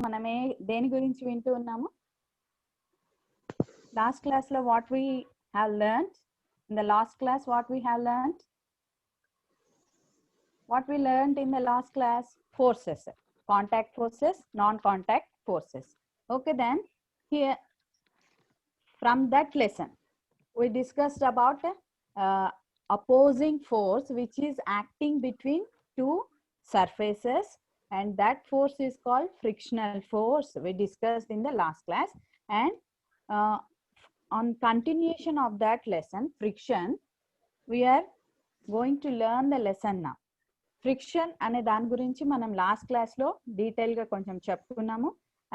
మనమే దేని గురించి వింటూ ఉన్నాము? Last class lo what we have learned? In the last class what we have learned? What we learned in the last class? Forces, contact forces, non-contact forces. Okay, then here from that lesson we discussed about opposing force which is acting between two surfaces, and that force is called frictional force. We discussed in the last class, and on continuation of that lesson, friction, we are going to learn the lesson now. Friction అనే దాని గురించి మనం last class లో detail గా కొంచెం చెప్పుకున్నాము.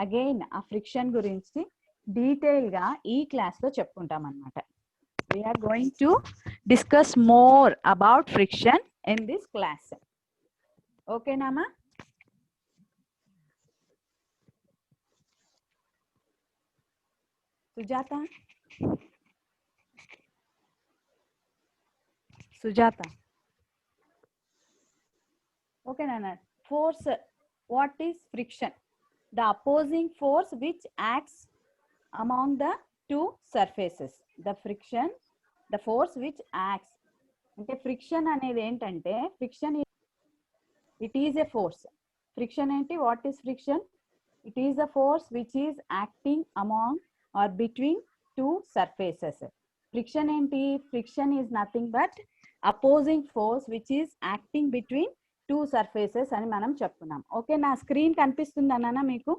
Again ఆ friction గురించి డీటెయిల్ గా ఈ క్లాస్ లో చెప్పుకుంటాం అన్నమాట. We are going to discuss more about friction in this class. ఓకేనామా? Sujatha okay nana. Force, what is friction? The opposing force which acts among the two surfaces. The friction, the force which acts. అంటే friction అనేది ఏంటంటే, friction it is a force. Friction ఏంటి? What is friction? It is a force which is acting among or between two surfaces. Friction ఏంటి? Friction is nothing but opposing force which is acting between two surfaces అని మనం చెప్పుకున్నాం. Okay, నా screen కనిపిస్తుందా నాన్న మీకు?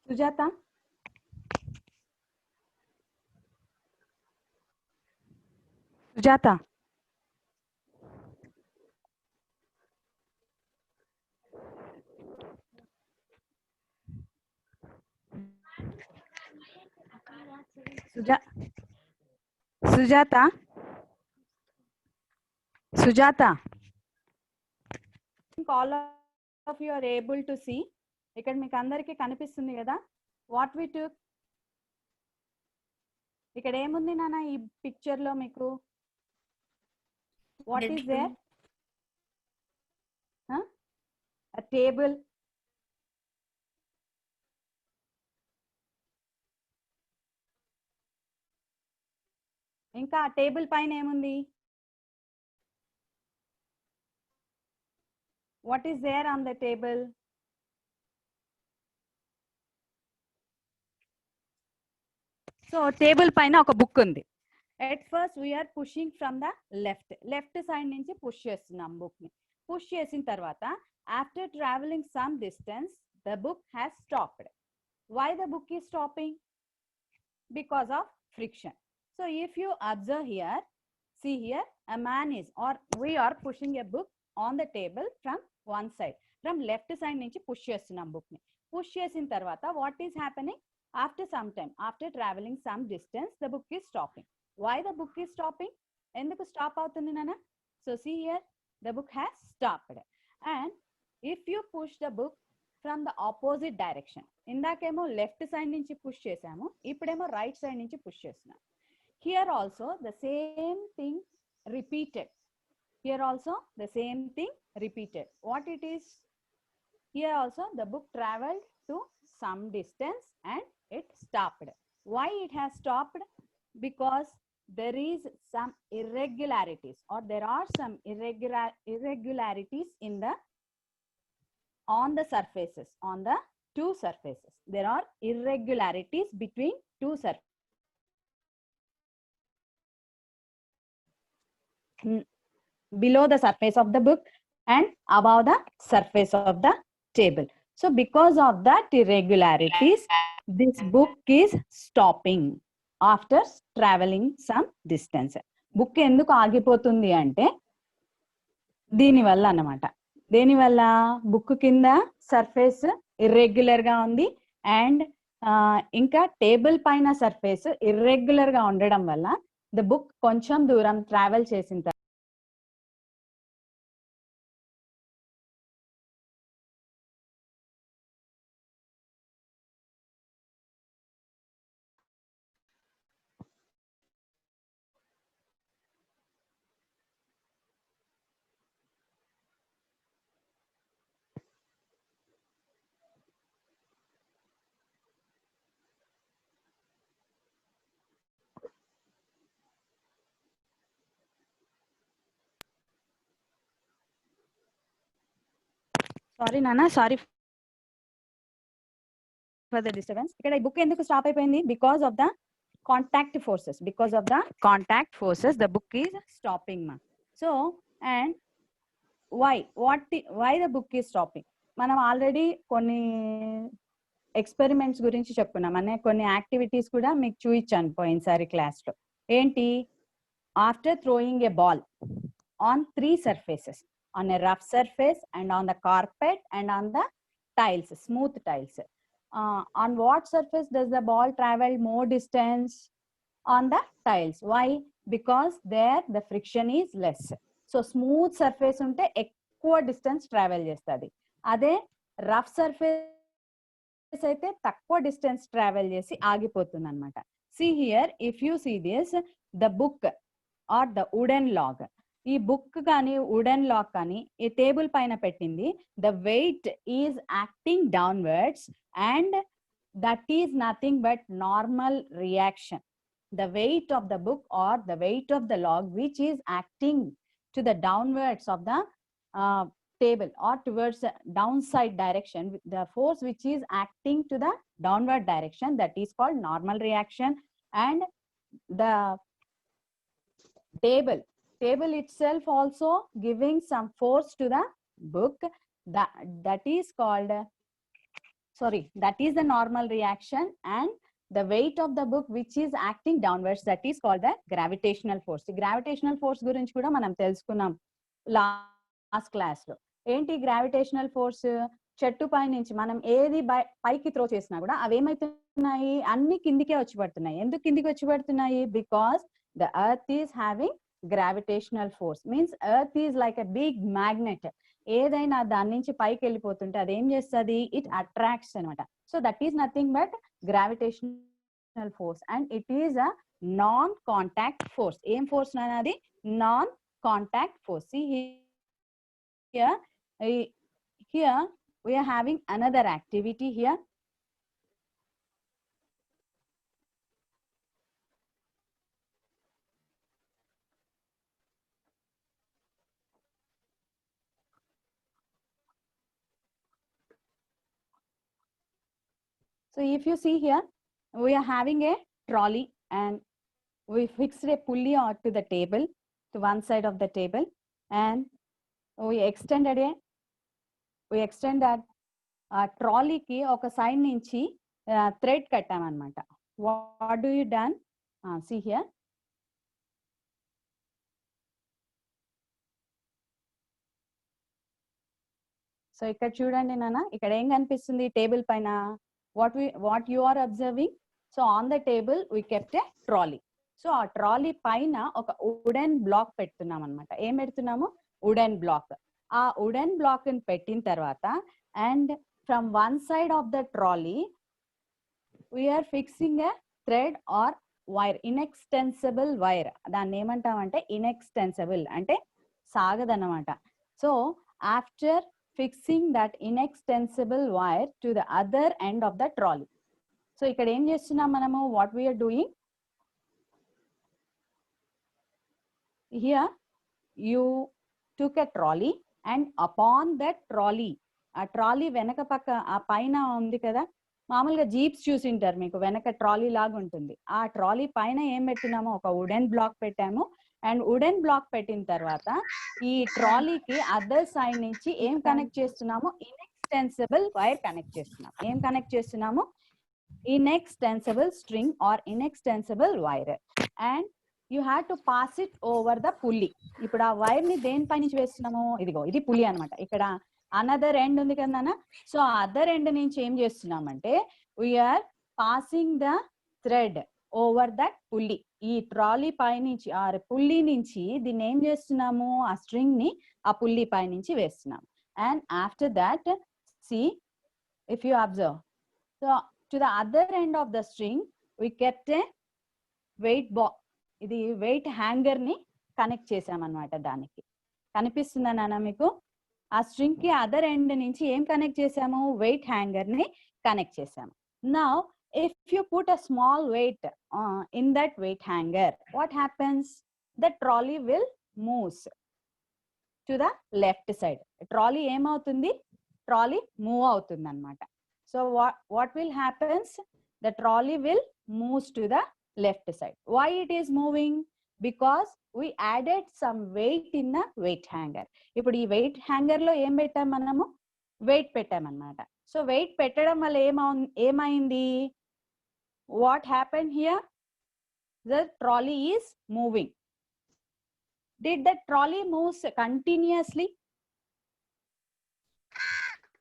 Sujatha, Sujatha Sujatha Sujata, all of you are able to see. ఇక్కడ మీకు అందరికీ కనిపిస్తుంది కదా వాట్ వి టుక్. ఇక్కడ ఏముంది నాన్న ఈ పిక్చర్ లో మీకు? What is there? a table. ఇంకా ఆ టేబుల్ పైన ఏముంది? What is there on the table? So table పైన ఒక బుక్ ఉంది. At first we are pushing from the left side నుంచి పుష్ చేస్తున్నాం బుక్ ని. పుష్ చేసిన తర్వాత after traveling some distance the book has stopped. Why the book is stopping? Because of friction. So if you observe here, see here, a man is, or we are pushing a book on the table from one side. From left side నుంచి push చేస్తున్నాం book ని. Push చేసిన తర్వాత what is happening? After some time, after traveling some distance, the book is stopping. Why the book is stopping? ఎందుకు stop అవుతుంది నాన్న? So see here, the book has stopped. And if you push the book from the opposite direction, ఇందాకేమో left side నుంచి push చేసాము, ఇప్పుడేమో right side నుంచి push చేస్తున్నాం. Here also the same thing repeated. Here also the same thing repeated. What it is? Here also the book traveled to some distance and it stopped. Why it has stopped? Because there is some irregularities, or there are some irregularities in the on the surfaces, on the two surfaces. There are irregularities between two surfaces. Below the surface of the book and above the surface of the table. So because of that irregularities, this book is stopping after traveling some distance. Book ఎందుకు ఆగిపోతుంది అంటే దీనివల్ల అన్నమాట. దేనివల్ల? Book కింద surface irregular గా ఉంది, and ఇంకా టేబుల్ పైన సర్ఫేస్ ఇర్రెగ్యులర్ గా ఉండడం వల్ల ద బుక్ కొంచెం దూరం ట్రావెల్ చేసిన తర్వాత సారీ నాన్న, సారీ ఫర్ ద డిస్టర్బెన్స్. ఇక్కడ ఈ బుక్ ఎందుకు స్టాప్ అయిపోయింది? Because of the contact forces. Because of the contact forces the book is stopping మా. So and why the book is stopping? మనం ఆల్రెడీ కొన్ని ఎక్స్పెరిమెంట్స్ గురించి చెప్పుకున్నాం. అనే కొన్ని యాక్టివిటీస్ కూడా మీకు చూపించాను పోయినసారి క్లాస్లో. ఏంటి? After throwing a ball on 3 surfaces, on a rough surface and on the carpet and on the tiles, smooth tiles. On what surface does the ball travel more distance? On the tiles. Why? Because there the friction is less. So smooth surface unte ఎక్కువ distance travel చేస్తుంది. అదే rough surface అయితే తక్కువ distance travel చేసి ఆగిపోతుంది అన్నమాట. See here, if you see this, the book or the wooden log. ఈ book కానీ వుడెన్ లాక్ కానీ ఈ టేబుల్ పైన పెట్టింది. The weight is acting downwards and that is nothing but normal reaction. The weight of the book or the weight of the log which is acting to the downwards of the table or towards the downside direction, the force which is acting to the downward direction, that is called normal reaction. And the table itself also giving some force to the book, that is called that is the normal reaction. And the weight of the book which is acting downwards, that is called the gravitational force. The gravitational force గురించి కూడా మనం తెలుసుకున్నాం last class లో. ఏంటి gravitational force? చెట్టు పై నుంచి మనం ఏది పైకి త్రో చేసినా కూడా అవి ఏమైతున్నాయి? అన్ని కిందికే వచ్చి పడుతున్నాయి. ఎందుకు కిందికి వచ్చి పడుతున్నాయి? Because the earth is having gravitational force. Means earth is like a big magnet. ఏదైనా దాని నుంచి పైకి వెళ్ళిపోతుంటే అది ఏం చేస్తుంది? ఇట్ అట్రాక్ట్స్ అనమాట. So that is nothing but gravitational force and it is a non contact force. ఏం ఫోర్స్ అనేది? Non contact force. here we are having another activity here. So if you see here, we are having a trolley and we fixed a pulley to the table, to one side of the table, and we extended trolley ki oka side nunchi thread kattam anamata. What do you done? See here. So ఇక్కడ చూడండి నాన్న, ఇక్కడ ఏం కనిపిస్తుంది table పైన? What you are observing? So on the table we kept a trolley. So ఆ trolley పైన ఒక వుడెన్ బ్లాక్ పెడుతున్నాం అనమాట. ఏం పెడుతున్నాము? Wooden block. ఆ వుడెన్ బ్లాక్ ని పెట్టిన తర్వాత and from one side of the trolley we are fixing a thread or wire, inextensible wire. దాన్ని ఏమంటామంటే ఇన్ఎక్స్టెన్సిబుల్ అంటే సాగదన్నమాట. So after fixing that inextensible wire to the other end of the trolley. So ikkada em chestunam manamu? What we are doing here, you took a trolley and upon that trolley, a trolley venaka pakka a paina undi kada, మామూలుగా jeeps చూసింటారు మీకు, వెనక trolley లాగా ఉంటుంది. ఆ trolley పైన ఏం పెట్టినామో ఒక wooden black పెట్టాము. అండ్ వుడెన్ బ్లాక్ పెట్టిన తర్వాత ఈ ట్రాలీకి అదర్ సైడ్ నుంచి ఏం కనెక్ట్ చేస్తున్నాము? ఇన్ఎక్స్టెన్సిబుల్ వైర్ కనెక్ట్ చేస్తున్నాం. ఏం కనెక్ట్ చేస్తున్నాము? Inextensible string or inextensible wire. And you have to pass it over the pulley. ఇప్పుడు ఆ వైర్ ని దేనిపై నుంచి వేస్తున్నాము? ఇదిగో ఇది పుల్లీ అనమాట. ఇక్కడ అనదర్ ఎండ్ ఉంది కదా. సో అదర్ ఎండ్ నుంచి ఏం చేస్తున్నామంటే we are passing the thread over that pulley. ఈ ట్రాలీ పై నుంచి ఆ పుల్లీ నుంచి దీన్ని ఏం చేస్తున్నాము? ఆ స్ట్రింగ్ ని ఆ పుల్లీ పై నుంచి వేస్తున్నాము. And after that see if you observe, so to the other end of the string we kept a weight ఇది వెయిట్ హ్యాంగర్ ని కనెక్ట్ చేసామన్నమాట. దానికి కనిపిస్తుందా నాన్న మీకు? ఆ స్ట్రింగ్ కి అదర్ ఎండ్ నుంచి ఏం కనెక్ట్ చేసాము? వెయిట్ హ్యాంగర్ ని కనెక్ట్ చేసాము. Now if you put a small weight in that weight hanger, what happens? The trolley will moves to the left side. Trolley ఏమవుతుంది? ట్రాలీ మూవ్ అవుతుంది అనమాట. So what will happens, the trolley will moves to the left side. Why it is moving? Because we added some weight in the weight hanger. ఇప్పుడు ఈ wait hanger లో ఏం పెట్టాం మనము? Wait పెట్టామన్నమాట. So wait పెట్టడం వల్ల ఏమైంది? What happened here? The trolley is moving. Did the trolley moves continuously?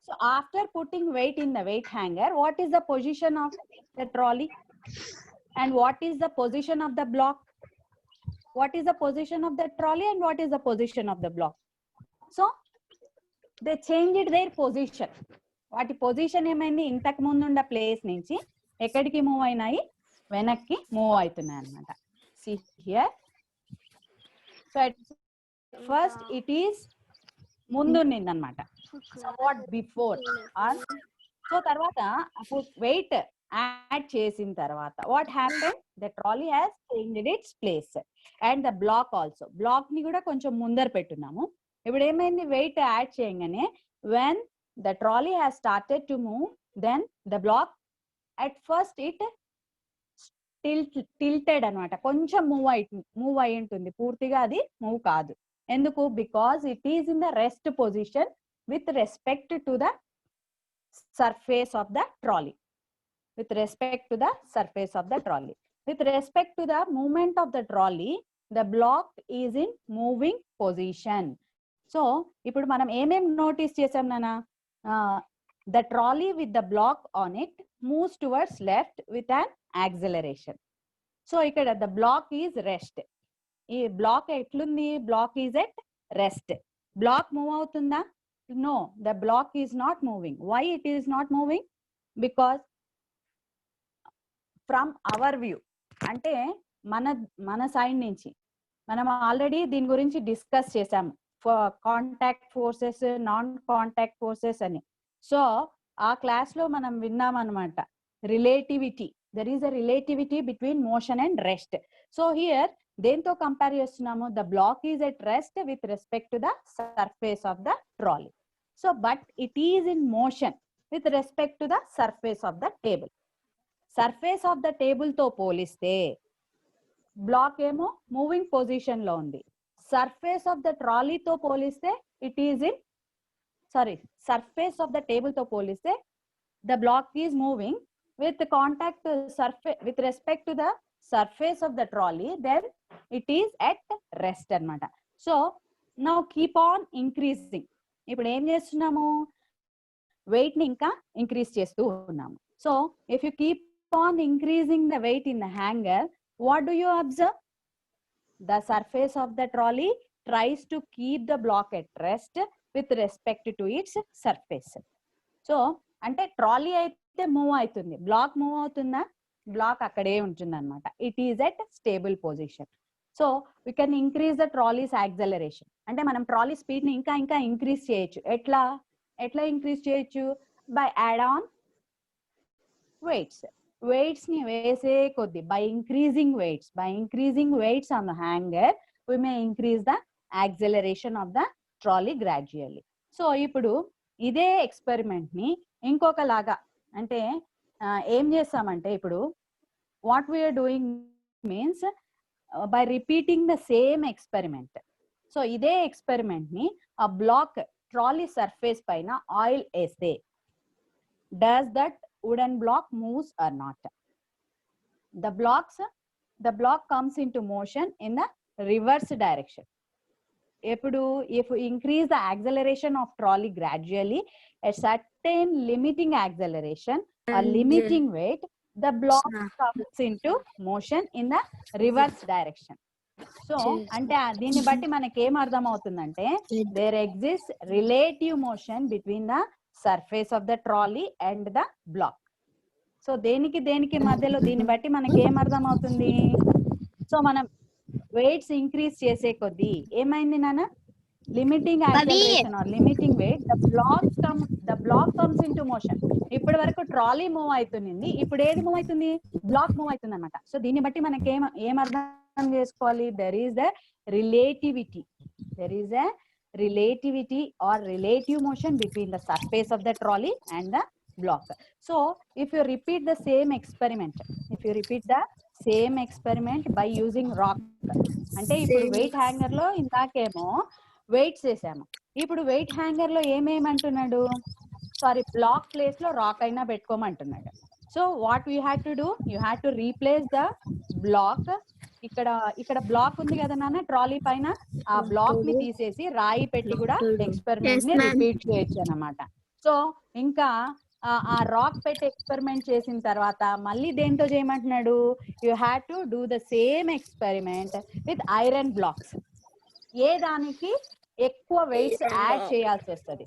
So after putting weight in the weight hanger, what is the position of the trolley? And what is the position of the block? What is the position of the trolley and what is the position of the block? So they changed their position. వాటి position ఏమైంది? ఇంతకు ముందు ఉన్న place నుంచి ఎక్కడికి move అయినాయి? వెనక్కి move అవుతున్నాయి అన్నమాట. See here. So at first it is ముందు ఉన్నిందన్నమాట. Somewhat before. సో తర్వాత వెయిట్ యాడ్ చేసిన తర్వాత what happened? The trolley has changed its place and the block also. Block ని కూడా కొంచెం ముందర పెట్టున్నాము. ఇప్పుడు ఏమైంది? వెయిట్ యాడ్ చేయగానే when the trolley has started to move, then the block at first it tilted అనమాట. కొంచెం మూవ్ అయి ఉంటుంది, పూర్తిగా అది మూవ్ కాదు. ఎందుకు? Because it is in the rest position with respect to the surface of the trolley. With respect to the surface of the trolley. With respect to the movement of the trolley, the block is in moving position. So, ఇప్పుడు మనం ఏమేం notice చేసాం నాన్న? The trolley with the block on it moves towards left with an acceleration. So, ఇక్కడ the block is rest. ఈ block ఎట్లుంది? Block is at rest. Block move అవుతుందా? No, the block is not moving. Why it is not moving? Because from our view, అంటే మన side నుంచి మనం already దీని గురించి డిస్కస్ చేసాము. Contact forces, non contact forces అని. సో ఆ క్లాస్ లో మనం విన్నాం అనమాట, relativity. There is a relativity between motion and rest. So here దేంతో కంపేర్ చేస్తున్నాము? The block is at rest with respect to the surface of the trolley. So but it is in motion with respect to the surface of the table. Surface of the table తో పోలిస్తే black ఏమో moving position లో ఉంది. Surface of the ట్రాలీతో పోలిస్తే it is in surface of the table తో పోలిస్తే the block is moving with contact surface with respect to the surface of the trolley, then it is at rest anamata. So now keep on increasing. ఇప్పుడు ఏం చేస్తున్నాము? Wait ని ఇంకా increase చేస్తూ ఉన్నాము. So if you keep on increasing the weight in the hanger, what do you observe? The surface of the trolley tries to keep the block at rest with respect to its surface. So అంటే trolley అయితే move అవుతుంది, black move అవుతుందా? Black అక్కడే ఉంటుంది అనమాట. It is at stable position. So we can increase the trolleys acceleration. అంటే మనం trolley speed ని ఇంకా ఇంకా ఇంక్రీజ్ చేయొచ్చు. ఎట్లా ఇంక్రీజ్ చేయొచ్చు? బై యాడ్ ఆన్ వెయిట్స్ ని వేసే కొద్ది, by increasing weights on the hanger we may increase the acceleration of the trolley gradually. So ఇప్పుడు ఇదే ఎక్స్పెరిమెంట్ ని ఇంకొకలాగా, అంటే ఏం చేస్తామంటే ఇప్పుడు what we are doing means by repeating the same experiment. So ఇదే ఎక్స్పెరిమెంట్ ని ఆ బ్లాక్ ట్రాలీ సర్ఫేస్ పైన ఆయిల్ వేస్తే does that wooden block moves or not? The block comes into motion in the reverse direction. ఎప్పుడు? if we increase the acceleration of trolley gradually at certain limiting acceleration or limiting weight, the block comes into motion in the reverse direction. So అంటే దీన్ని బట్టి మనకి ఏం అర్థం అవుతుందంటే there exists relative motion between the surface of the trolley and the block. So దేనికి మధ్యలో, దీన్ని బట్టి మనకి ఏం అర్థం అవుతుంది? సో మనం వెయిట్స్ ఇంక్రీజ్ చేసే కొద్దీ ఏమైంది నాన్న? Limiting acceleration or limiting weight, the block comes into motion. ఇప్పటి వరకు ట్రాలీ మూవ్ అవుతుంది, ఇప్పుడు ఏది మూవ్ అవుతుంది? బ్లాక్ మూవ్ అవుతుంది అనమాట. సో దీన్ని బట్టి మనకి ఏం అర్థం చేసుకోవాలి? There is the relativity relativity or relative motion between the surface of the trolley and the block. So if you repeat the same experiment by using rock, అంటే ఇప్పుడు వెయిట్ హ్యాంగర్ లో ఇందాకేమో వెయిట్స్ వేసాము, ఇప్పుడు వెయిట్ హ్యాంగర్ లో ఏమేమంటున్నాడు, sorry block place లో rock అయినా పెట్టుకోమంటున్నాడు. So what you had to do, you had to replace the block. ఇక్కడ బ్లాక్ ఉంది కదా నాన్న ట్రాలీ పైన, ఆ బ్లాక్ ని తీసేసి రాయి పెట్టి కూడా ఎక్స్పెరిమెంట్ ని రిపీట్ చేయొచ్చు అన్నమాట. సో ఇంకా ఆ రాక్ పెట్టి ఎక్స్పెరిమెంట్ చేసిన తర్వాత మళ్ళీ దేంతో చేయమంటున్నాడు, you had to do the same experiment with iron blocks. ఏ దానికి ఎక్కువ వెయిట్స్ యాడ్ చేయాల్సి వస్తుంది,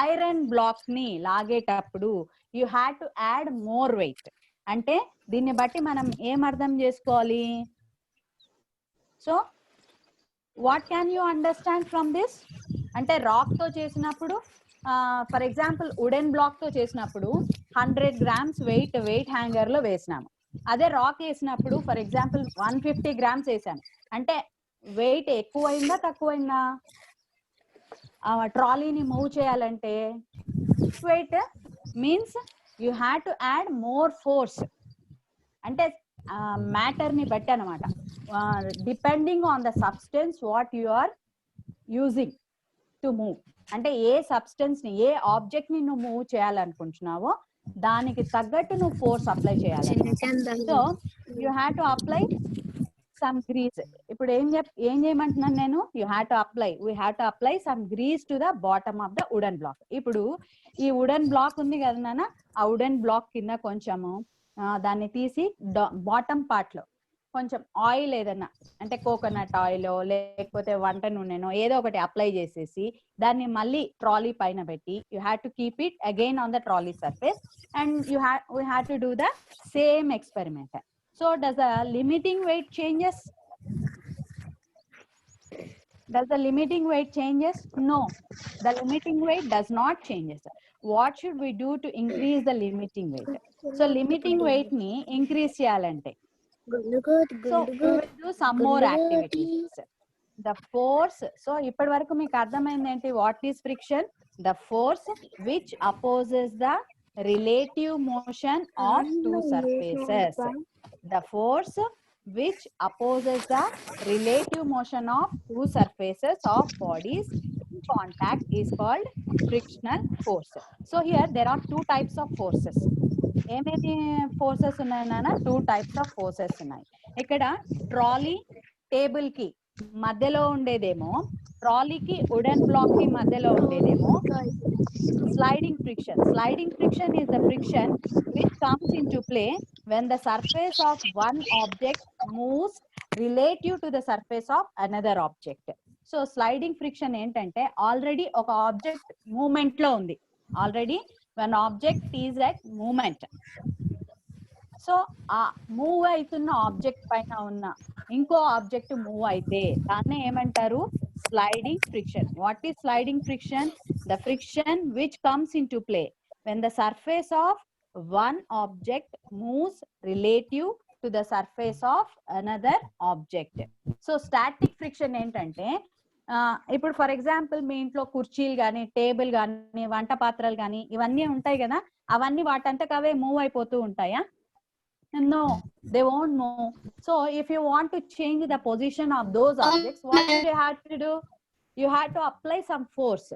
ఐరన్ బ్లాక్ ని లాగేటప్పుడు you had to add more weight. అంటే దీన్ని బట్టి మనం ఏం అర్థం చేసుకోవాలి, so what can you understand from this, అంటే రాక్ తో చేసినప్పుడు ఫర్ ఎగ్జాంపుల్ వుడెన్ బ్లాక్ తో చేసినప్పుడు 100 grams వెయిట్ హ్యాంగర్ లో వేసినాము. అదే రాక్ వేసినప్పుడు ఫర్ ఎగ్జాంపుల్ 150 grams వేసాను, అంటే వెయిట్ ఎక్కువైందా తక్కువైందా, ట్రాలీని మూవ్ చేయాలంటే weight means you had to add more force. అంటే మ్యాటర్ ని బట్టి అనమాట, depending on the substance what you are using to move. అంటే ఏ సబ్స్టెన్స్ ని, ఏ ఆబ్జెక్ట్ ని నువ్వు మూవ్ చేయాలనుకుంటున్నావో దానికి తగ్గట్టు నువ్వు ఫోర్స్ అప్లై చేయాలి. So you have to apply some grease. ఇప్పుడు ఏం చేయమంటున్నాను నేను, we have to apply some grease to the bottom of the wooden block. ఇప్పుడు ఈ వుడెన్ బ్లాక్ ఉంది కదా నాన్న, ఆ వుడెన్ బ్లాక్ కింద కొంచెము దాన్ని తీసి బాటమ్ పార్ట్ లో కొంచెం ఆయిల్ ఏదన్నా, అంటే కోకోనట్ ఆయిల్ లేకపోతే వంట నూనెనో ఏదో ఒకటి అప్లై చేసేసి దాన్ని మళ్ళీ ట్రాలీ పైన పెట్టి you have to keep it again on the trolley surface and we have to do the same experiment. So does the limiting weight changes? Does the limiting weight changes? No, the limiting weight does not changes. What should we do to increase the limiting weight? So limiting weight ni increase cheyalante, so we will do some more activities. The force, so ippadi varaku meeku ardhamaindi enti, what is friction? The force which opposes the relative motion of two surfaces. The force which opposes the relative motion of two surfaces of bodies in contact is called frictional force. So here there are two types of forces. ఏమేమి forces ఉన్నాయి నాన్న, 2 types of forces ఉన్నాయి. ఇక్కడ trolley table కి మధ్యలో ఉండేదేమో, ట్రాలీకి wooden black కి మధ్యలో ఉండేదేమో sliding friction. Sliding friction is the friction which comes into play when the surface of one object moves relative to the surface of another object. So sliding friction ఏంటంటే already ఒక object moment లో ఉంది, already when object is at movement. So ఆ move అవుతున్న object పైన ఉన్న ఇంకో object move అయితే దాన్ని ఏమంటారు, sliding friction. What is sliding friction? The friction which comes into play when the surface of one object moves relative to the surface of another object. So static friction ఏంటంటే ఇప్పుడు for example మీ ఇంట్లో కుర్చీలు కానీ table కానీ వంట పాత్రలు కానీ ఇవన్నీ ఉంటాయి కదా, అవన్నీ వాటంతకు అవే మూవ్ అయిపోతూ ఉంటాయా? No, they won't move. So if you want to change the position of those objects, what do you have to do? You have to apply some force.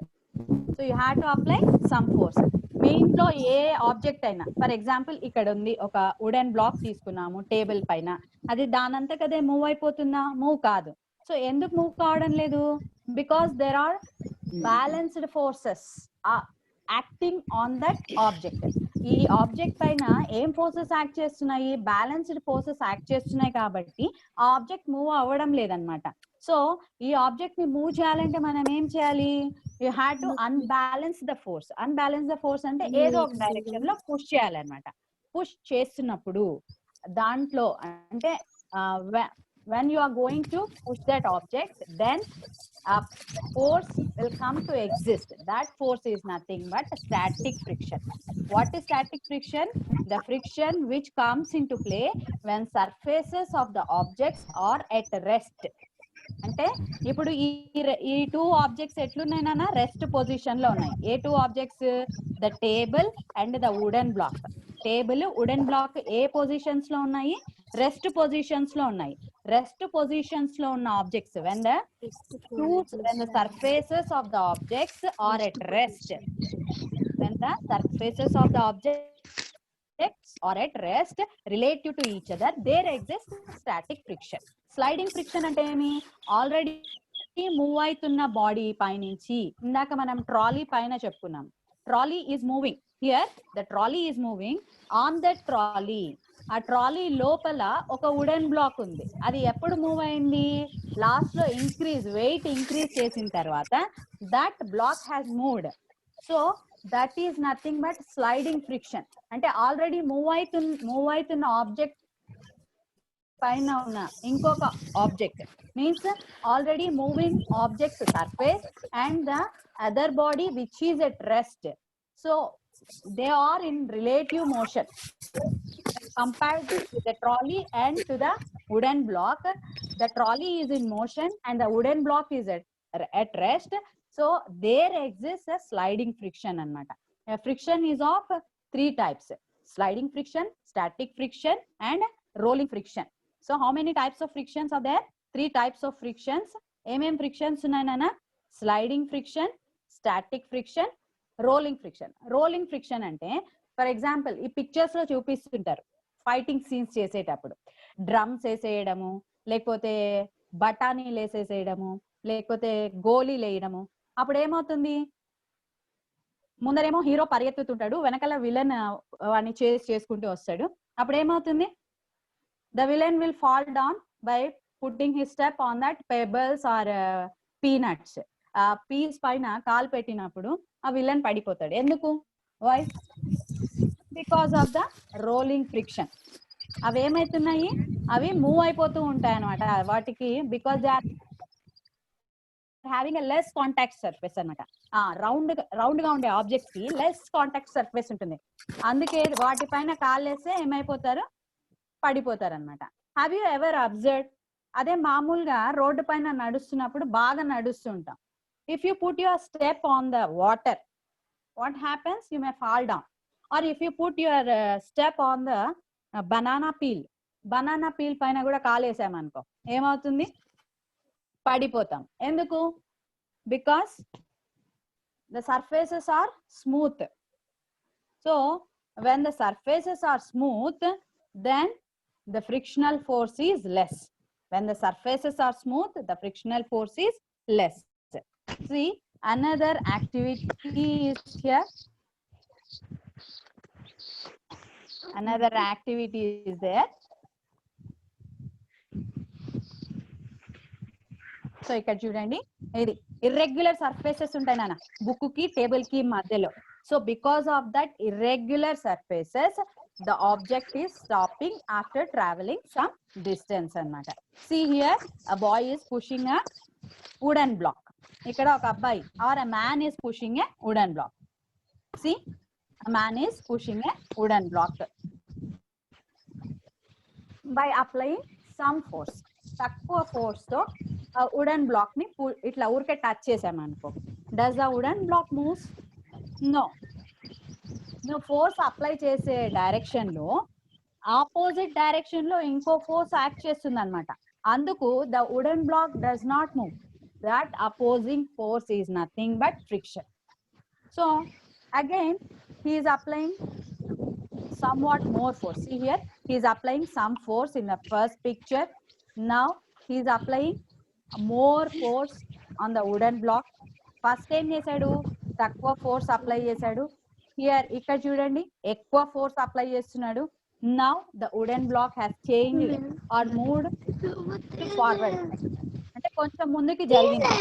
So you have to apply some force. మీ ఇంట్లో ఏ object అయినా, for example ఇక్కడ ఉంది ఒక wooden black తీసుకున్నాము table పైన, అది దానంతకు అదే move అయిపోతుందా? మూవ్ కాదు. సో ఎందుకు మూవ్ కావడం లేదు? Because there are balanced forces acting on that object. ఈ ఆబ్జెక్ట్ పైన ఏం ఫోర్సెస్ యాక్ట్ చేస్తున్నాయి? బ్యాలెన్స్డ్ ఫోర్సెస్ యాక్ట్ చేస్తున్నాయి కాబట్టి ఆ ఆబ్జెక్ట్ మూవ్ అవ్వడం లేదనమాట. సో ఈ ఆబ్జెక్ట్ ని మూవ్ చేయాలంటే మనం ఏం చేయాలి? You had to unbalance the force. Unbalance the force అంటే ఏదో ఒక డైరెక్షన్ లో పుష్ చేయాలన్నమాట. పుష్ చేస్తున్నప్పుడు దాంట్లో అంటే when you are going to push that object, then a force will come to exist. That force is nothing but static friction. What is static friction? The friction which comes into play when surfaces of the objects are at rest. అంటే ఇప్పుడు ఈ two objects ఎట్లున్నాయి నాన్న, rest position లో ఉన్నాయి. ఏ two objects? The table and the wooden block. Table, wooden block ఏ positions లో ఉన్నాయి? రెస్ట్ పొజిషన్స్ లో ఉన్నాయి. రెస్ట్ పొజిషన్స్ లో ఉన్న objects when the surfaces of the objects are at rest, when the surfaces of the objects are at rest relative to each other, there exists static friction. Sliding friction అంటే ఏమి? Already move అవుతున్న body పైనుంచి, ఇందాక మనం trolley పైన చెప్పుకున్నాం, trolley is moving. Here the trolley is moving. On the trolley, ఆ trolley లోపల ఒక వుడెన్ బ్లాక్ ఉంది. అది ఎప్పుడు మూవ్ అయింది? లాస్ట్ లో వెయిట్ ఇంక్రీజ్ చేసిన తర్వాత that block has moved. So that is nothing but sliding friction. అంటే ఆల్రెడీ మూవ్ అవుతున్న ఆబ్జెక్ట్ పైన ఉన్న ఇంకొక object means already moving object surface and the other body which is at rest. So they are in relative motion compared to the trolley and to the wooden block. The trolley is in motion and the wooden block is at rest. So there exists a sliding friction anamata. A friction is of three types: sliding friction, static friction and rolling friction. So how many types of frictions are there? Three types of frictions. Frictions unnai nana? Sliding friction, static friction, rolling friction. Rolling friction అంటే for example ఈ pictures లో చూపిస్తుంటారు fighting scenes చేసేటప్పుడు, drums వేసేయడము, లేకపోతే బఠానీలు వేసేసేయడము, లేకపోతే గోళీలు వేయడము. అప్పుడు ఏమవుతుంది? ముందరేమో హీరో పరిగెత్తుతుంటాడు, వెనకాల విలన్ వాడిని చేసుకుంటూ వస్తాడు. అప్పుడు ఏమవుతుంది? The villain will fall down by putting his step on that pebbles or peanuts. ఆ పీస్ పైన కాలు పెట్టినప్పుడు ఆ విలన్ పడిపోతాడు. ఎందుకు? Why? Because of the rolling friction. అవి ఏమైతున్నాయి? అవి మూవ్ అయిపోతూ ఉంటాయి అనమాట. వాటికి because they are having a less contact surface అనమాట. రౌండ్ గా ఉండే ఆబ్జెక్ట్స్ కి లెస్ కాంటాక్ట్ సర్ఫేస్ ఉంటుంది. అందుకే వాటిపైన కాళ్ళు వేస్తే ఏమైపోతారు? పడిపోతారు అనమాట. Have you ever observe? అదే మామూలుగా రోడ్డు పైన నడుస్తున్నప్పుడు బాగా నడుస్తుంటాం. If you put your step on the water, what happens? You may fall down. Or if you put your step on the banana peel పైన కూడా కాలేసామనుకో ఏమవుతుంది? పడిపోతాం. ఎందుకు? Because the surfaces are smooth. So when the surfaces are smooth, then the frictional force is less. When the surfaces are smooth, the frictional force is less. See, another activity is here. Another activity is there. So ఇక్కడ చూడండి, ఇది irregular surfaces ఉంటాయి నాన్న book కి table కి మధ్యలో. So because of that irregular surfaces the object is stopping after travelling some distance అన్నమాట. See here, a boy is pushing a wooden block. ఇక్కడ ఒక అబ్బాయి are a man is pushing a wooden block. See, a man is pushing a wooden block by applying some force. తక్కువ force తో wooden block ని ఇట్లా ఊరికే touch చేసామనుకో, does the wooden block moves? No. నువ్వు ఫోర్స్ అప్లై చేసే direction లో opposite direction లో ఇంకో ఫోర్స్ యాక్ట్ చేస్తుంది అనమాట. అందుకు the wooden block does not move. That opposing force is nothing but friction. So again he is applying somewhat more force. See here, he is applying some force in the first picture. Now he is applying more force on the wooden block. First ఏం చేశాడు? తక్కువ force apply చేశాడు. Here ఇక్కడ చూడండి, ఎక్కువ force apply చేస్తున్నాడు. Now the wooden block has changed or moved forward. అంటే కొంచెం ముందుకి జరిగింది.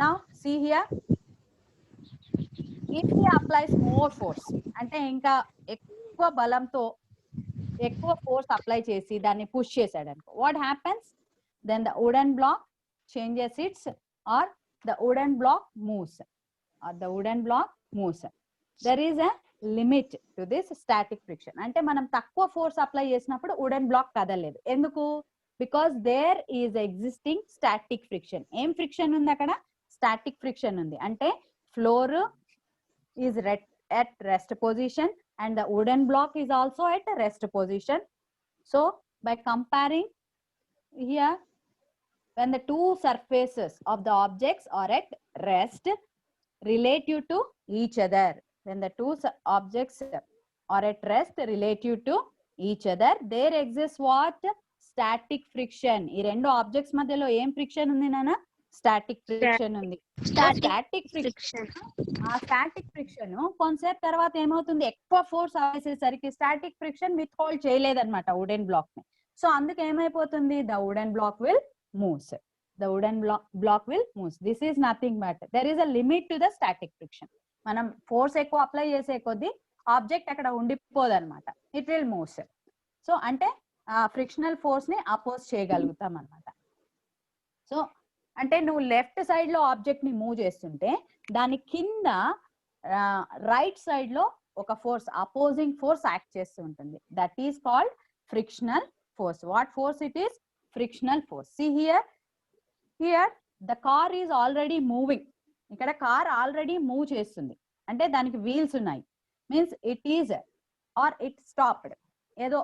Now see here, if he applies more force, అంటే ఇంకా ఎక్కువ బలంతో ఎక్కువ ఫోర్స్ అప్లై చేసి దాన్ని పుష్ చేశాడు అనుకో, what happens? Then the wooden block changes its or the wooden block moves there is a limit to this static friction. అంటే మనం తక్కువ ఫోర్స్ అప్లై చేసినప్పుడు వుడెన్ బ్లాక్ కదలలేదు. ఎందుకు? because there is existing static friction. ఏం friction ఉంది అక్కడ? Static friction ఉంది. అంటే floor is at rest position and the wooden block is also at rest position. So by comparing here, when the two surfaces of the objects are at rest relative to each other, when the two objects are at rest relative to each other, there exists what? Static friction. ఈ రెండు objects మధ్యలో ఏం friction ఉంది నాన్న? Static friction ఉంది. Static friction, ఆ static friction కొంతసేపు తర్వాత ఏమవుతుంది, ఎక్కువ ఫోర్స్ వేసేసరికి స్టాటిక్ ఫ్రిక్షన్ విత్ హోల్డ్ చేయలేదన్నమాట వుడెన్ బ్లాక్ ని. సో అందుకే ఏమైపోతుంది, the wooden block will moves. The wooden block will move. This is nothing but there is a limit to the static friction. మనం ఫోర్స్ ఎక్కువ అప్లై చేసే కొద్దీ ఆబ్జెక్ట్ అక్కడ ఉండిపోదన్నమాట, ఇట్ విల్ మూవ్స్. సో అంటే ఫ్రిక్షనల్ ఫోర్స్ ని oppose చేయగలుగుతాం అన్నమాట. So అంటే నువ్వు లెఫ్ట్ సైడ్ లో ఆబ్జెక్ట్ ని మూవ్ చేస్తుంటే దాని కింద రైట్ సైడ్ లో ఒక ఫోర్స్, అపోజింగ్ ఫోర్స్ యాక్ట్ చేస్తూ ఉంటుంది. That is called frictional force. What force it is? Frictional force. See here the car is already moving. ఇక్కడ కార్ ఆల్రెడీ మూవ్ చేస్తుంది అంటే దానికి వీల్స్ ఉన్నాయి, means it is or it stopped. ఏదో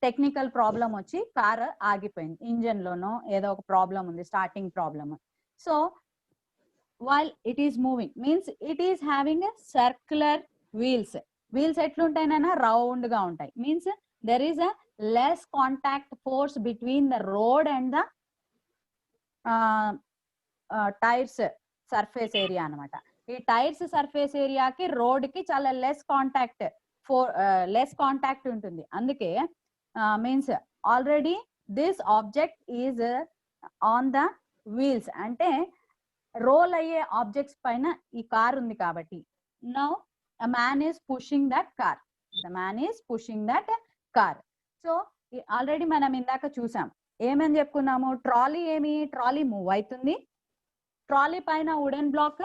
technical problem వచ్చి car ఆగిపోయింది, engine లోనో ఏదో ఒక ప్రాబ్లం ఉంది, starting problem. So while it is moving means it is having a circular wheels. Wheels ఎట్లుంటాయినా రౌండ్ గా ఉంటాయి, means there is a less contact force between the road and the tyres surface area అనమాట. ఈ tyres surface ఏరియాకి road కి చాలా less contact ఉంటుంది. అందుకే means already this object is on the wheels, అంటే రోల్ అయ్యే ఆబ్జెక్ట్స్ పైన ఈ కార్ ఉంది కాబట్టి now a man is pushing that car. The man is pushing that car. So already మనం ఇందాక చూసాం, ఏమని చెప్పుకున్నాము, ట్రాలీ మూవ్ అవుతుంది, ట్రాలీ పైన wooden block.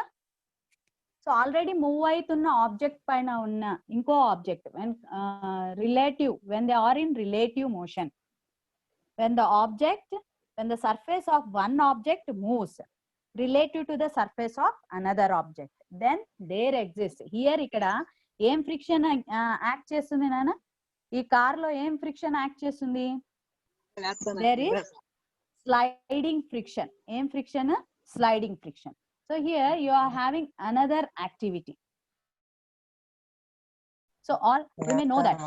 So already move అవుతున్న ఆబ్జెక్ట్ పైన ఉన్న ఇంకో object when they are in relative motion, when the surface of one object moves relative to the surface of another object, then there exists here. ఇక్కడ ఏం friction act చేస్తుంది నాన్న? ఈ car లో ఏం ఫ్రిక్షన్ యాక్ట్ చేస్తుంది? there is sliding friction. ఏం friction? Sliding friction. So here you are having another activity. So all you may know that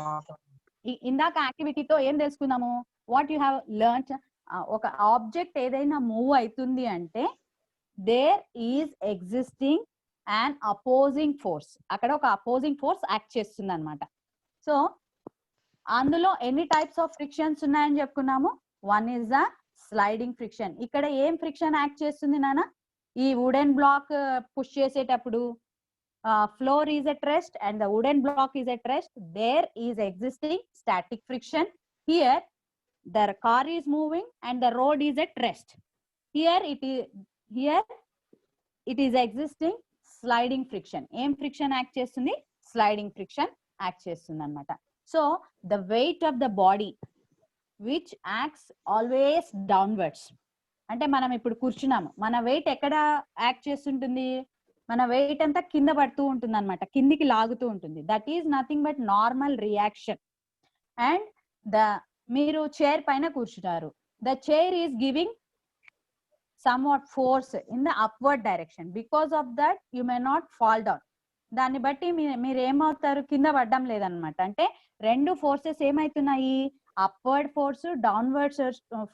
ఇందాక యాక్టివిటీతో ఏం తెలుసుకున్నాము? వాట్ యు హ్యావ్ లెర్న్డ్, ఒక ఆబ్జెక్ట్ ఏదైనా మూవ్ అవుతుంది అంటే there is existing and opposing force. అక్కడ ఒక అపోజింగ్ ఫోర్స్ యాక్ట్ చేస్తుంది అనమాట. సో అందులో ఎన్ని టైప్స్ ఆఫ్ ఫ్రిక్షన్స్ ఉన్నాయని చెప్పుకున్నాము. One is the sliding friction. ఇక్కడ ఏం ఫ్రిక్షన్ యాక్ట్ చేస్తుంది నాన్న? ఈ వుడెన్ బ్లాక్ పుష్ చేసేటప్పుడు floor is at rest and the wooden block is at rest. There is existing static friction. Here the car is moving and the road is at rest. Here it is existing sliding friction. ఏం friction act చేస్తుంది? Sliding friction act చేస్తుంది అనమాట. So the weight of the body which acts always downwards, అంటే మనం ఇప్పుడు కూర్చున్నాము, మన wait ఎక్కడ యాక్ట్ చేస్తుంటుంది? మన వెయిట్ అంతా కింద పడుతూ ఉంటుంది అనమాట, కిందికి లాగుతూ ఉంటుంది. That is nothing but normal reaction. And మీరు చైర్ పైన కూర్చుంటారు, the chair is giving somewhat force in the upward direction. Because of that you may not fall down. దాన్ని బట్టి మీరు ఏమవుతారు? కింద పడ్డం లేదనమాట. అంటే రెండు ఫోర్సెస్ ఏమైతున్నాయి? Upward force, downward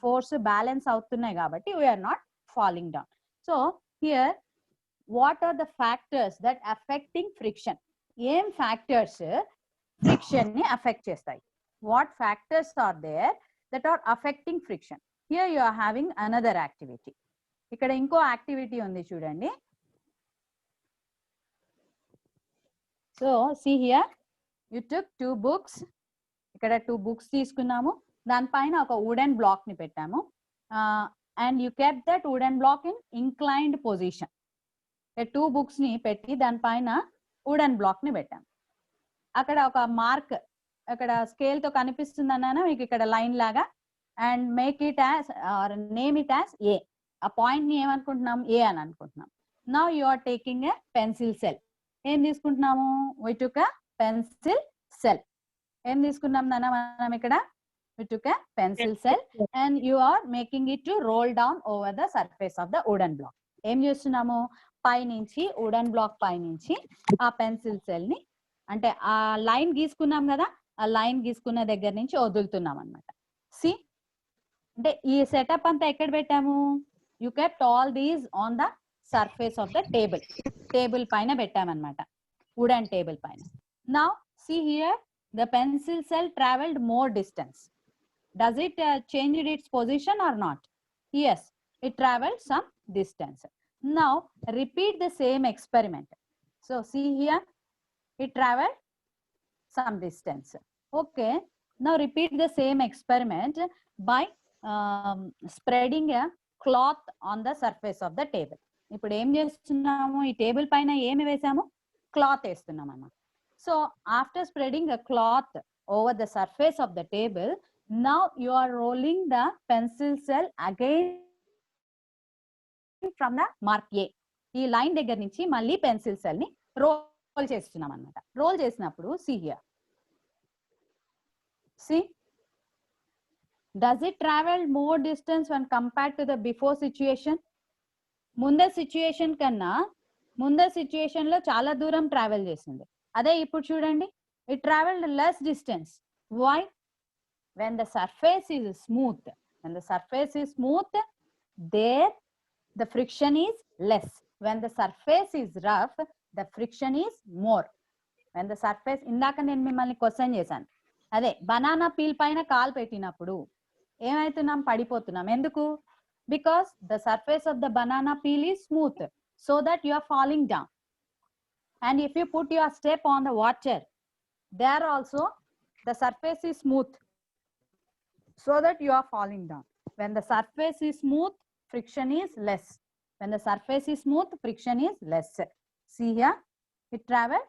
force balance అవుతున్నాయి కాబట్టి we are not falling down. So here what are the factors that affecting friction? ఏం ఫ్యాక్టర్స్ ఫ్రిక్షన్ ని అఫెక్ట్ చేస్తాయి? What factors are there that are affecting friction? Here you are having another activity. ఇక్కడ ఇంకో activity ఉంది చూడండి. So see here, you took 2 books. ఇక్కడ 2 books తీసుకున్నాము, దానిపైన ఒక వుడెన్ బ్లాక్ ని పెట్టాము, and you kept that wooden block in inclined position. 2 books ని పెట్టి దానిపైన వుడెన్ బ్లాక్ ని పెట్టాము. అక్కడ ఒక మార్క్ అక్కడ స్కేల్ తో కనిపిస్తుంది అన్నాను మీకు, ఇక్కడ లైన్ లాగా and make it as or name it as A. ఆ పాయింట్ ని ఏమనుకుంటున్నాం, ఏ అని అనుకుంటున్నాం. Now you are taking a pencil cell. ఏం తీసుకుంటున్నాము, వి టుక్ ఎ పెన్సిల్ సెల్. ఏం తీసుకున్నాం నాన్న మనం ఇక్కడ, we took a pencil cell and you are making it to roll down over the surface of the wooden block. ఏం చేస్తున్నాము, పైనుంచి వుడెన్ బ్లాక్ పైనుంచి ఆ పెన్సిల్ సెల్ ని, అంటే ఆ లైన్ గీసుకున్నాం కదా, ఆ లైన్ గీసుకున్న దగ్గర నుంచి వదులుతున్నాం అనమాట. సి, అంటే ఈ సెటప్ అంతా ఎక్కడ పెట్టాము, you kept all these on the surface of the table. Table పైన పెట్టామన్నమాట, వుడెన్ టేబుల్ పైన. Now see here, the pencil cell traveled more distance. Does it change its position or not? Yes, it traveled some distance. Now repeat the same experiment. So see here, it traveled some distance. Okay, now repeat the same experiment by spreading a cloth on the surface of the table. ఇప్పుడు ఏం చేస్తున్నాము, ఈ table పైన ఏమి వేసాము, cloth వేస్తున్నాం అన్నమాట. So after spreading a cloth over the surface of the table, now you are rolling the pencil cell again from the mark A. ఈ లైన్ దగ్గర నుంచి మళ్ళీ పెన్సిల్ సెల్ ని రోల్ చేస్తున్నాం అన్నమాట. రోల్ చేసినప్పుడు see here, see, does it travel more distance when compared to the before situation? ముందర situation కన్నా ముందర సిచ్యుయేషన్ లో చాలా దూరం ట్రావెల్ చేసింది. అదే ఇప్పుడు చూడండి, it traveled less distance. Why? When the surface is smooth, when the surface is smooth, there the friction is less. When the surface is rough, the friction is more. When the surface, ఇందాక నేను మిమ్మల్ని question చేశాను, అదే banana peel పైన కాలు పెట్టినప్పుడు ఏమైతున్నాం, పడిపోతున్నాం. ఎందుకు? Because the surface of the banana peel is smooth, so that you are falling down. And if you put your step on the water, there also the surface is smooth, so that you are falling down. When the surface is smooth, friction is less. When the surface is smooth, friction is less. See here, it travel.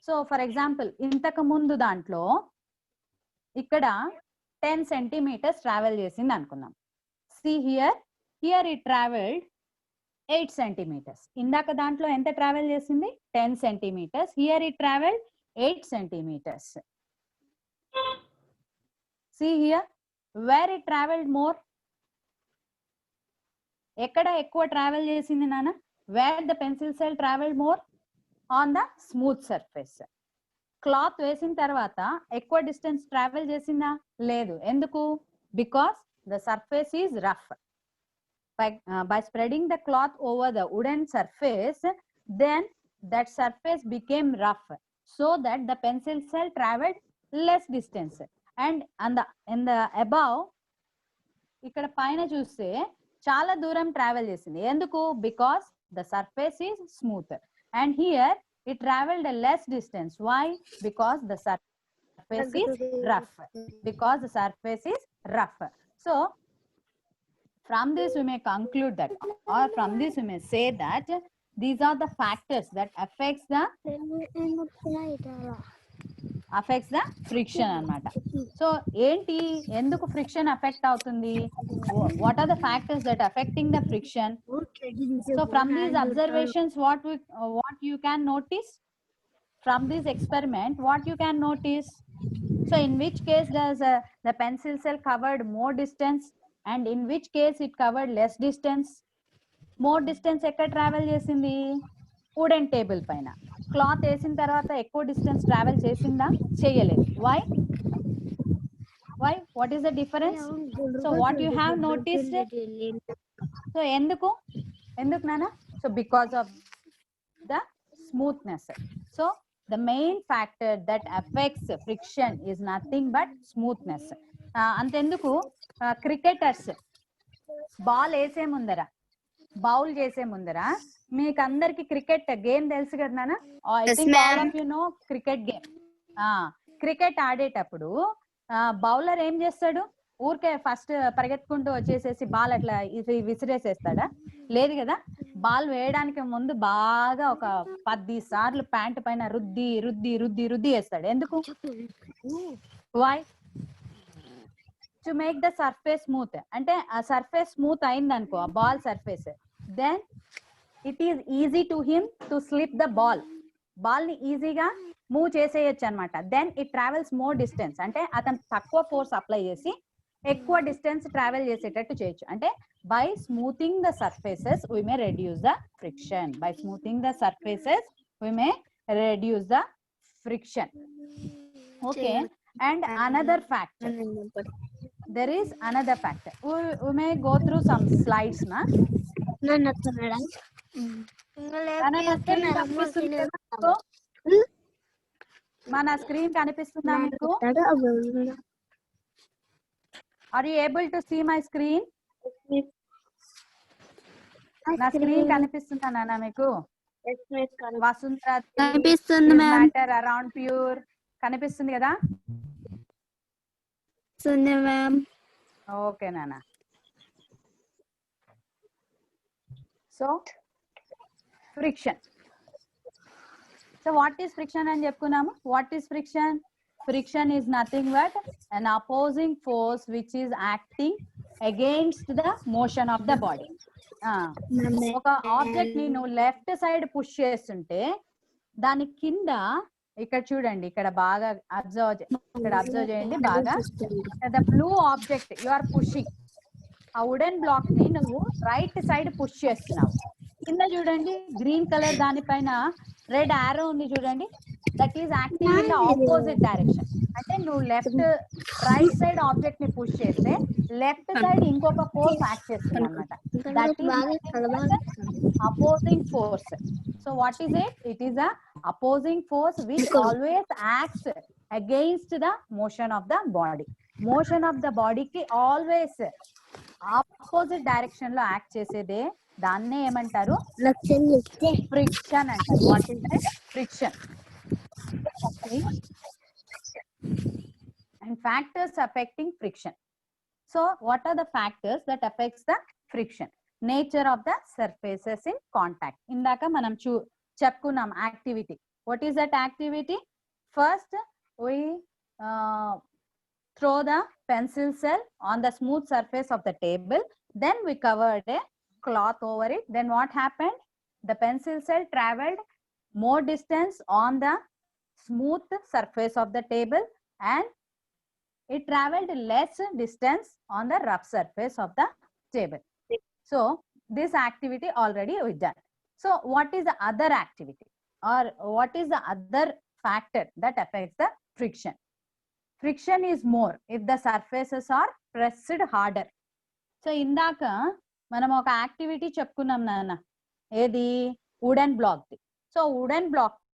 So for example, ఇంతకు ముందు దాంట్లో ఇక్కడ 10 centimeters travel చేసింది అనుకుందాం. See here, here it traveled 8 centimeters. ఇందాక దాంట్లో ఎంత travel చేసింది, 10 centimeters. Here it traveled 8 centimeters. See here, where it traveled more? ఎక్కడ ఎక్కువ ట్రావెల్ చేసింది నాన్న? Where the pencil cell traveled more? On the smooth surface. Cloth వేసిన తర్వాత ఎక్కువ డిస్టెన్స్ ట్రావెల్ చేసిందా? లేదు. ఎందుకు? Because the surface is rough. By spreading the cloth over the wooden surface, then that surface became rough, so that the pencil cell traveled less distance. And in the above, ఇక్కడ పైన చూస్తే చాలా దూరం travel చేసింది. ఎందుకు? Because the surface is smooth. And here it traveled a less distance. Why? Because the surface is rough. Because the surface is rough. So from this we may conclude that, or from this we may say that these are the factors that affects the friction అన్నమాట. So ఏంటి, ఎందుకు friction affect అవుతుంది? what are the factors that affecting the friction? So from these observations, what you can notice from this experiment, what you can notice? So in which case does the pencil cell covered more distance, and in which case it covered less distance? More distance ఎక్కడ travel చేసింది? Wooden table పైన. Cloth వేసిన తర్వాత ఎక్కువ distance travel చేసిందా? చేయలేదు. Why? What is the difference? So what you have noticed? So ఎందుకు నాన్న? So because of the smoothness. So the main factor that affects friction is nothing but smoothness. అంతెందుకు, cricketers ball వేసే ముందర, bowl చేసే ముందర, మీకు అందరికి క్రికెట్ గేమ్ తెలుసు కదా నాన్న? I think all of you know cricket game. Cricket ఆడేటప్పుడు బౌలర్ ఏం చేస్తాడు? ఊరికే ఫస్ట్ పరిగెత్తుకుంటూ వచ్చేసేసి బాల్ అట్లా విసిరేసేస్తాడా? లేదు కదా. బాల్ వేయడానికి ముందు బాగా ఒక 10 సార్లు ప్యాంట్ పైన రుద్ది రుద్ది రుద్ది రుద్ది వేస్తాడు. ఎందుకు? Why? to make the surface smooth. అంటే ఆ సర్ఫేస్ స్మూత్ అయింది అనుకో ఆ ball surface, then it is easy to him to slip the ball. Ball ని ఈజీగా మూవ్ చేసేయచ్చు అనమాట. Then it travels more distance, అంటే అతను తక్కువ ఫోర్స్ అప్లై చేసి ఎక్కువ డిస్టెన్స్ ట్రావెల్ చేసేటట్టు చేయొచ్చు. అంటే by smoothing the surfaces we may reduce the friction. By smoothing the surfaces we may reduce the friction. Okay, and another factor, there is another factor. We may go through some slides na. Mana screen kanipistunda meeku? Are you able to see my screen? Na screen kanipistunda nana meeku? Vasundhara కనిపిస్తుంది ma'am. matter around pure కనిపిస్తుంది కదా? ఉంది ma'am. Okay నాన్న. So friction. So what is friction అని చెప్పుకున్నాము. What is friction? Friction is nothing but an opposing force which is acting against the motion of the body. ఒక object ని నువ్వు left side push చేస్తుంటే దాని కింద ఇక్కడ చూడండి, ఇక్కడ బాగా అబ్జర్వ్ చేయండి బాగా. The blue object you are pushing, ఆ వుడెన్ బ్లాక్ ని నువ్వు రైట్ సైడ్ పుష్ చేస్తున్నావు. కింద చూడండి గ్రీన్ కలర్ దానిపైన రెడ్ ఆరో ఉంది చూడండి, that is acting in the opposite direction. అంటే నువ్వు లెఫ్ట్ రైట్ సైడ్ ఆబ్జెక్ట్ ని పుష్ చేస్తే లెఫ్ట్ సైడ్ ఇంకొక ఫోర్స్ యాక్ట్ చేస్తుంది అనమాట. That is opposing force. So what is it? It is a opposing force which always acts against the motion of the body. Motion of the బాడీకి always opposite direction లో act చేసేదే దాన్నే ఏమంటారు? Friction అంటారు. What is that? Friction. And factors affecting friction. So what are the factors that affects the friction? Nature of the surfaces in contact. Indaka manam చెప్పుకున్నాం activity. What is that activity? First we throw the pencil cell on the smooth surface of the table, then we covered a cloth over it. Then what happened? The pencil cell traveled more distance on the smooth surface of the table and it traveled less distance on the rough surface of the table. So this activity already we done. So what is the other activity or what is the other factor that affects the friction? Friction is more if the surfaces are pressed harder. So ఇందాక మనం ఒక activity చెప్పుకున్నాం నాన్న, ఏది? Wooden block ది. So wooden black